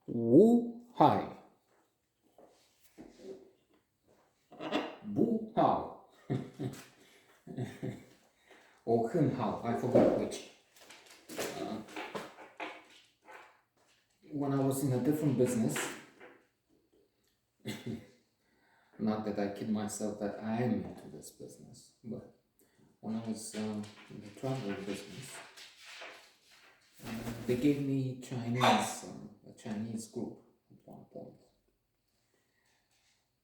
Wu Hai, Bu Hao, or Hun Hao, I forgot which. When I was in a different business, not that I kid myself that I am into this business, but when I was in the travel business, they gave me a Chinese group at one point.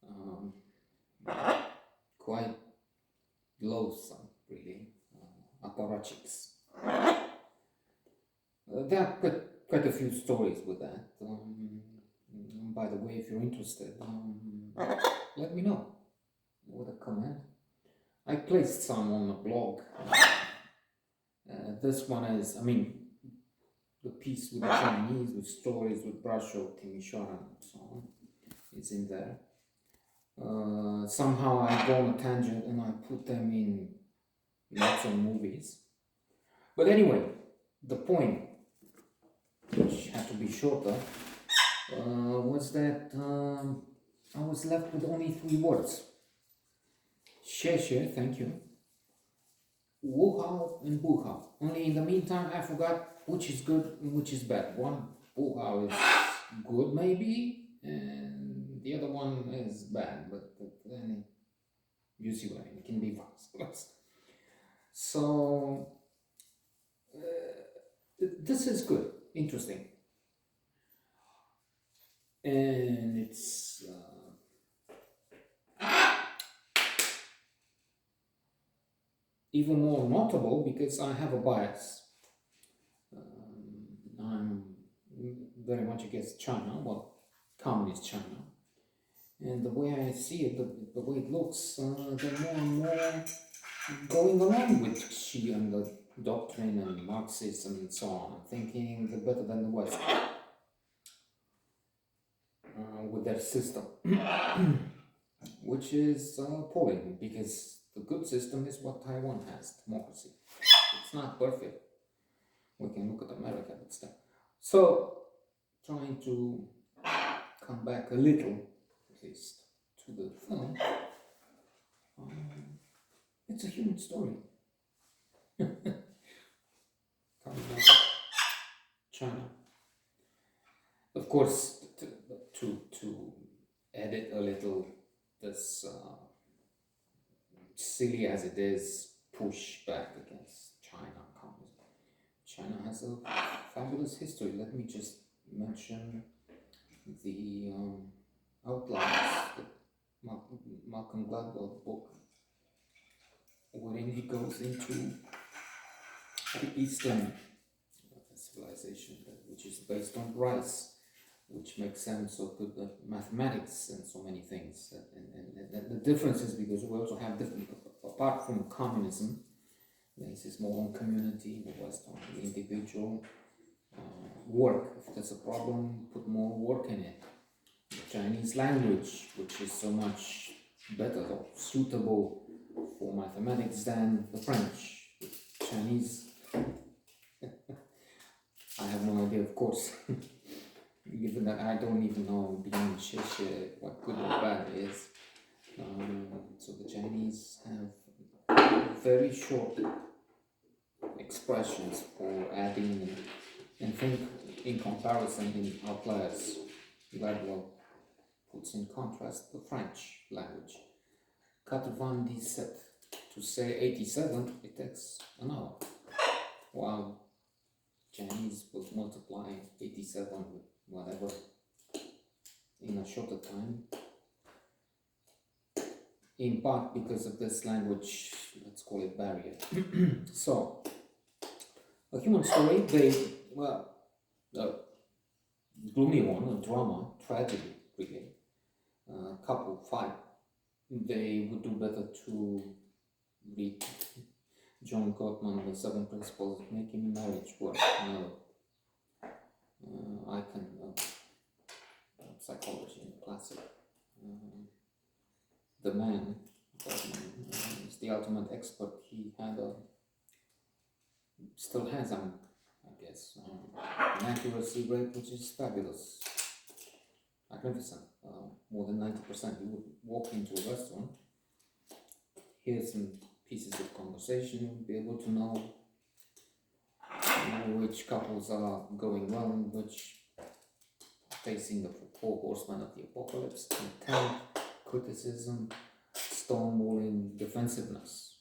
Um, quite loathsome, really, apparatchiks. There are quite a few stories with that. By the way, if you're interested, let me know with a comment. I placed some on the blog. This one is, the piece with the Chinese, with stories, with Brasho, Timisoara, and so on, is in there. Somehow I go on a tangent and I put them in lots of movies. But anyway, the point, which had to be shorter, was that I was left with only 3 words. Xie, thank you. Wu Hao and Bu Hao. Only in the meantime, I forgot which is good and which is bad. One, Bu Hao is good maybe, and the other one is bad, but then you see what I mean, it can be fast. So, this is good, interesting. And it's even more notable because I have a bias. I'm very much against China, well, communist China. And the way I see it, the way it looks, they're more and more going along with Xi and the doctrine and Marxism and so on, thinking they're better than the West with their system, which is appalling because the good system is what Taiwan has, democracy. It's not perfect. We can look at America, but still. So, trying to come back a little, at least, to the film. It's a human story. Coming out of China. Of course, to edit a little this silly as it is, push back against China communism. China has a fabulous history. Let me just mention the outlines, the Malcolm Gladwell book, wherein he goes into the Eastern civilization, which is based on rice, which makes sense so good at mathematics and so many things. And the difference is because we also have different, apart from communism, this is more on community, the West on the individual. Work, if there's a problem, put more work in it. The Chinese language, which is so much better or suitable for mathematics than the French. The Chinese, I have no idea, of course, given that I don't even know beyond Sheshe what good or bad it is. So the Chinese have very short expressions for adding and think in comparison in outliers. Gladwell puts in contrast the French language. 97, to say 87, it takes an hour, while Chinese will multiply 87 with whatever in a shorter time, in part because of this language, let's call it barrier. So, a human story, a gloomy one, a drama, tragedy, really. Couple fight. They would do better to read John Gottman, The 7 Principles of Making Marriage Work. I can, psychology and classic. The man, Gottman, is the ultimate expert. He had still has, I guess, an accuracy rate which is fabulous. magnificent. More than 90%. You would walk into a restaurant, hear some pieces of conversation, be able to know which couples are going well and which facing the four horsemen of the apocalypse: contempt, criticism, stonewalling, defensiveness,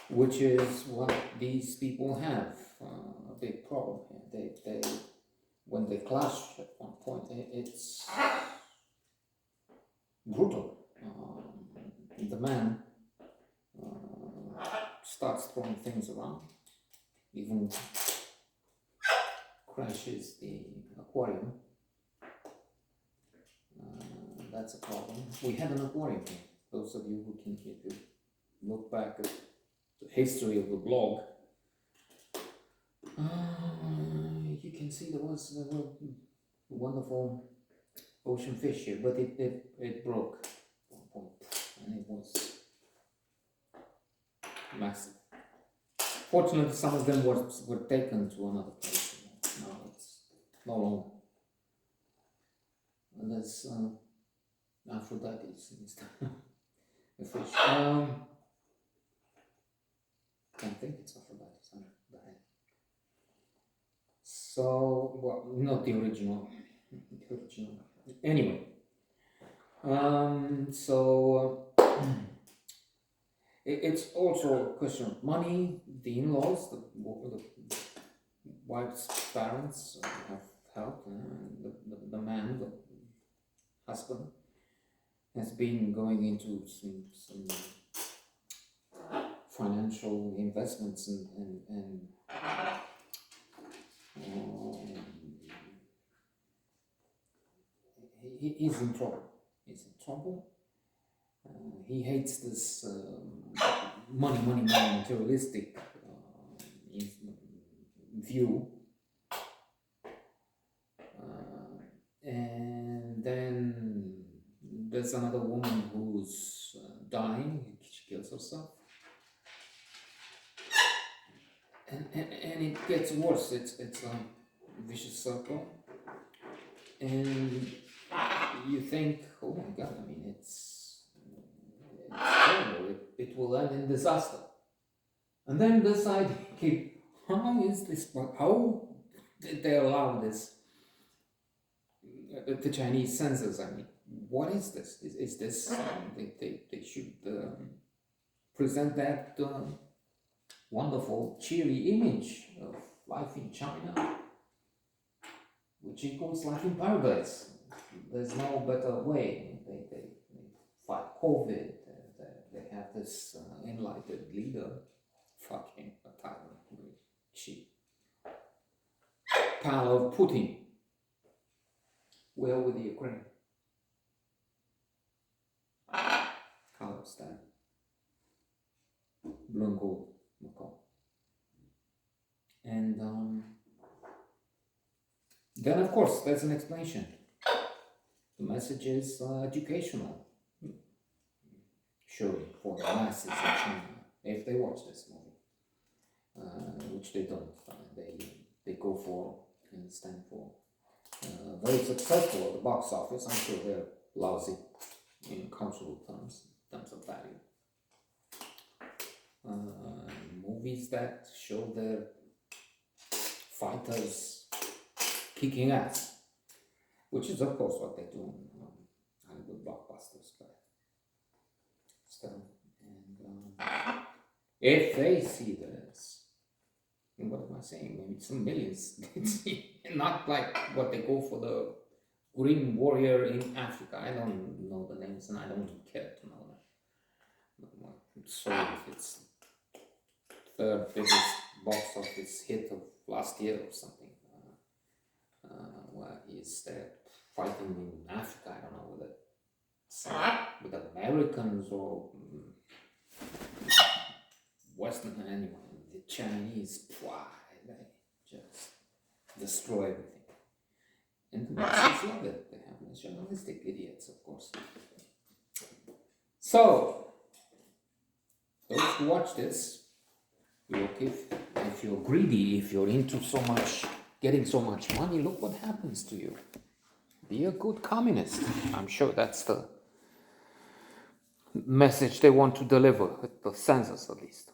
which is what these people have. A big problem here. They when they clash at one point, it's brutal. The man starts throwing things around, even crashes the aquarium. That's a problem. We had an aquarium here. Those of you who can, if you look back at the history of the blog, you can see there were wonderful ocean fish here, but it broke at one point, and it was massive. Fortunately, some of them were taken to another place. Now it's no longer. And there's Aphrodite's instead. The fish. I think it's Aphrodite's under the head. So, well, not the original. The original. Anyway. It's also a question of money. The in-laws, the wife's parents have helped. The man, the husband, has been going into some financial investments and he's in trouble. He's in trouble. He hates this money, materialistic view. And then there's another woman who's dying. She kills herself. And it gets worse. It's a vicious circle. And you think, oh my God, I mean, it's terrible. It will end in disaster. And then decide, okay, how is this? How did they allow this? The Chinese censors, I mean, what is this? Is this? They should present that wonderful, cheery image of life in China, which equals life in paradise. There's no better way. They fight COVID. They have this enlightened leader, fucking a tyrant, cheap pal of Putin. Where with the Ukraine? Kazakhstan, blue and gold, Macau. And then, of course, there's an explanation. The message is educational, surely, for the masses in China, if they watch this movie, which they don't. They go for and stand for very successful at the box office. I'm sure they're lousy in cultural terms, in terms of value. Movies that show their fighters kicking ass, which is of course what they do in Hollywood blockbusters, but still. And if they see this, and what am I saying? Maybe some millions, not like what they go for the Green Warrior in Africa. I don't know the names, and I don't care to know that. So if it's third biggest box office hit of last year or something, where he's there fighting in Africa. I don't know with Americans or Western, anyway. The Chinese, they just destroy everything. And the Russians love it. They have nationalistic idiots, of course. So, those who watch this, look, if you're greedy, if you're into so much getting so much money, look what happens to you. Be a good communist. I'm sure that's the message they want to deliver, with the census at least.